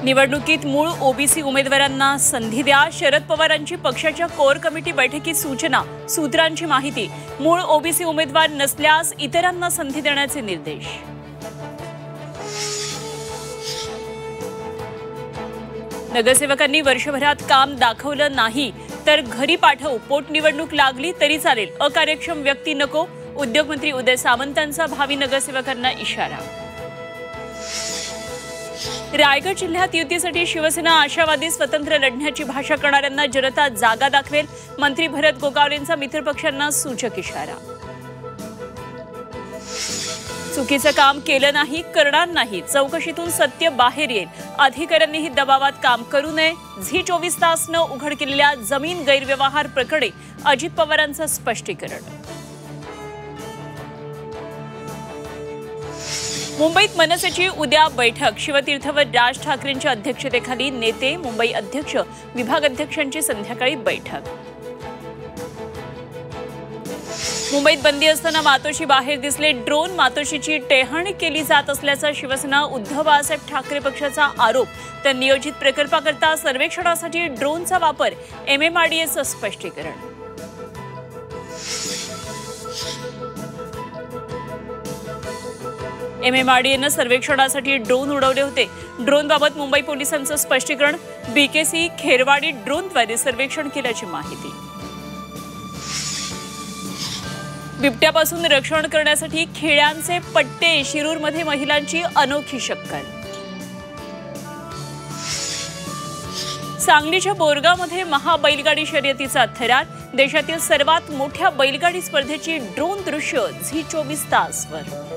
निवडणुकीत मूळ ओबीसी उमेदवारांना संधी द्या. शरद पवारांची पक्षाच्या कोर कमिटी बैठकीत सूचना. सूत्रांची माहिती. मूळ ओबीसी उमेदवार नसल्यास इतरांना संधी देण्याचे निर्देश. नगरसेवकांनी वर्षभरात काम दाखवलं नाही तर घरी पाठवू. पोटनिवडणूक लागली तरी चालेल. अकार्यक्षम व्यक्ती नको. उद्योगमंत्री उदय सामंतांचा भावी नगरसेवकांना इशारा. रायगड जिल्ह्यात युतीसाठी शिवसेना आशावादी. स्वतंत्र लढण्याची भाषा करणाऱ्यांना जनता जागा दाखवेल. मंत्री भरत गोगावलेंचा मित्रपक्षांना सूचक इशारा. चुकीचं काम केलं नाही, करणार नाही. चौकशीतून सत्य बाहेर येईल. अधिकाऱ्यांनीही दबावात काम करू नये. झी 24 तास न उघड केलेल्या जमीन गैरव्यवहार प्रकरणी अजित पवारांचं स्पष्टीकरण. मुंबईत मनसेची उद्या बैठक. शिवतीर्थवर राज ठाकरेंच्या अध्यक्षतेखाली नेते, मुंबई अध्यक्ष, विभागाध्यक्षांची संध्याकाळी बैठक. मुंबईत बंदी असताना मातोश्री बाहेर दिसले ड्रोन. मातोश्रीची टेहळणी केली जात असल्याचा शिवसेना उद्धव बाळासाहेब ठाकरे पक्षाचा आरोप. तर नियोजित प्रकल्पाकरता सर्वेक्षणासाठी ड्रोनचा वापर. MMRDAचं स्पष्टीकरण. MMRDAनं सर्वेक्षणासाठी ड्रोन उडवले होते. ड्रोनबाबत मुंबई पोलिसांचं स्पष्टीकरण. BKC खेरवाडी ड्रोनद्वारे सर्वेक्षण केल्याची माहिती. बिबट्यापासून रक्षण करण्यासाठी खेळ्यांचे पट्टे. शिरूरमध्ये महिलांची अनोखी शक्कल. सांगलीच्या बोरगावमध्ये महाबैलगाडी शर्यतीचा थरार. देशातील सर्वात मोठ्या बैलगाडी स्पर्धेची ड्रोन दृश्य झी 24 तासवर.